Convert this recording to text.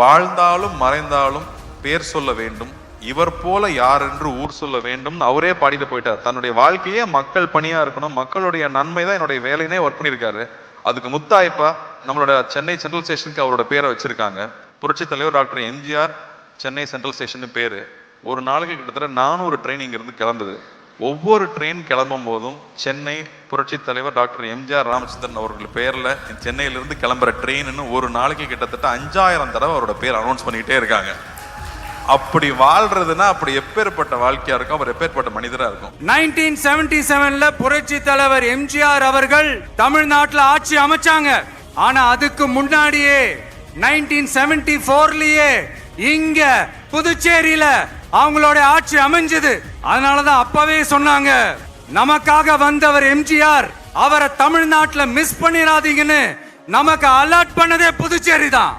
வாழ்ந்தாலும் மறைந்தாலும் பேர் சொல்ல வேண்டும், இவர் போல யார் என்று ஊர் சொல்ல வேண்டும் அவரே பாடிட்டு போயிட்டார். தன்னுடைய வாழ்க்கையே மக்கள் பணியா இருக்கணும், மக்களுடைய நன்மை தான் என்னுடைய வேலையினே ஒர்க் பண்ணியிருக்காரு. அதுக்கு முத்தாய்ப்பா நம்மளோட சென்னை சென்ட்ரல் ஸ்டேஷனுக்கு அவரோட பேரை வச்சிருக்காங்க. புரட்சி தலைவர் doctor MGR Chennai central station பேரு. ஒரு நாளைக்கு கிட்டத்தட்ட 400 ட்ரெயின் இங்கிருந்து கிளம்புது. ஒவ்வொரு ட்ரெயின் கிளம்பும் போதும் சென்னை புரட்சி தலைவர் டாக்டர் எம்ஜிஆர் ராமச்சந்திரன் அவர்கள் பேர்ல சென்னையிலிருந்து கிளம்புற ட்ரெயின்னு ஒரு நாளைக்கு கிட்டத்தட்ட 5000 தடவை அவரோட பேர் அனௌன்ஸ் பண்ணிக்கிட்டே இருக்காங்க. அப்படி வாழ்றதுன்னா அப்படி எப்பேற்பட்ட வாழ்க்கையா இருக்கும், அவர் எப்பேற்பட்ட மனிதரா இருக்கும். 1977ல புரட்சி தலைவர் எம்ஜிஆர் அவர்கள் தமிழ்நாட்டுல ஆட்சி அமைச்சாங்க. ஆனா அதுக்கு முன்னாடியே 1974லயே இங்க புதுச்சேரியில அவங்களோட ஆட்சி அமைஞ்சது. அதனாலதான் அப்பவே சொன்னாங்க, நமக்காக வந்தவர் எம்ஜிஆர், அவரை தமிழ்நாட்டுல மிஸ் பண்ணிடாதீங்கன்னு நமக்கு அலர்ட் பண்ணதே புதுச்சேரி தான்.